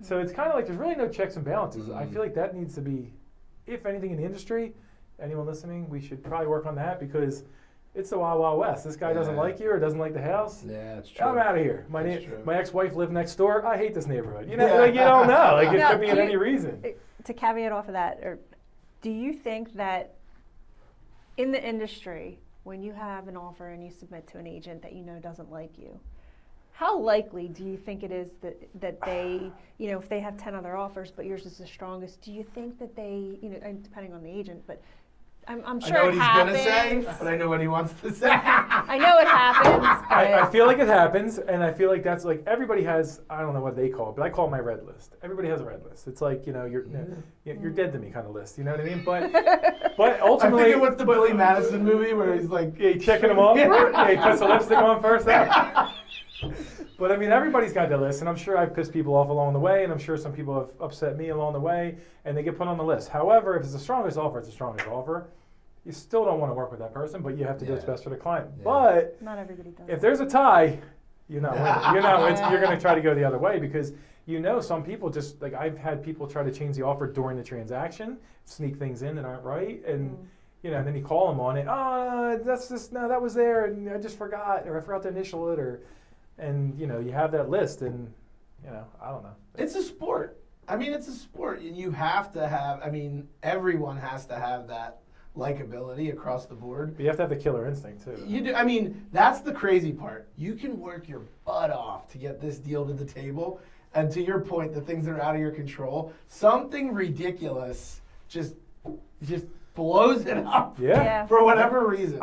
So it's kind of like there's really no checks and balances. I feel like that needs to be, if anything in the industry, anyone listening, we should probably work on that because it's the Wild Wild West. This guy doesn't like you or doesn't like the house. Yeah, that's true. I'm out of here. My ex-wife lived next door. I hate this neighborhood. You know, Yeah. like you don't know. Like it Now, could be in any reason. To caveat off of that, do you think that in the industry, when you have an offer and you submit to an agent that you know doesn't like you, how likely do you think it is that they, you know, if they have 10 other offers but yours is the strongest, do you think that they, you know, and depending on the agent, but I'm sure I know what it he's happens. gonna say, but I know what he wants to say. I know it happens. But I feel like it happens, and I feel like that's like everybody has. I don't know what they call it, but I call it my red list. Everybody has a red list. It's like you're dead to me kind of list. You know what I mean? But I'm ultimately, thinking what's the Billy Madison movie where he's like, yeah, he checking them off. Yeah, he puts the lipstick on first. But I mean, everybody's got their list, and I'm sure I've pissed people off along the way, and I'm sure some people have upset me along the way, and they get put on the list. However, if it's the strongest offer, it's the strongest offer. You still don't want to work with that person, but you have to do what's best for the client. Yeah. But not everybody does. if there's a tie, you're not winning. You're going to try to go the other way because you know some people just like I've had people try to change the offer during the transaction, sneak things in that aren't right, and you know, and then you call them on it. Oh, that's just no, that was there, and I just forgot, or I forgot to initial it, or and you know, you have that list, and you know, I don't know. it's a sport. I mean, it's a sport, and you have to have. I mean, everyone has to have that likability across the board. But you have to have the killer instinct too. You do. I mean, that's the crazy part. You can work your butt off to get this deal to the table, and to your point, the things that are out of your control, something ridiculous just blows it up Yeah. for whatever reason.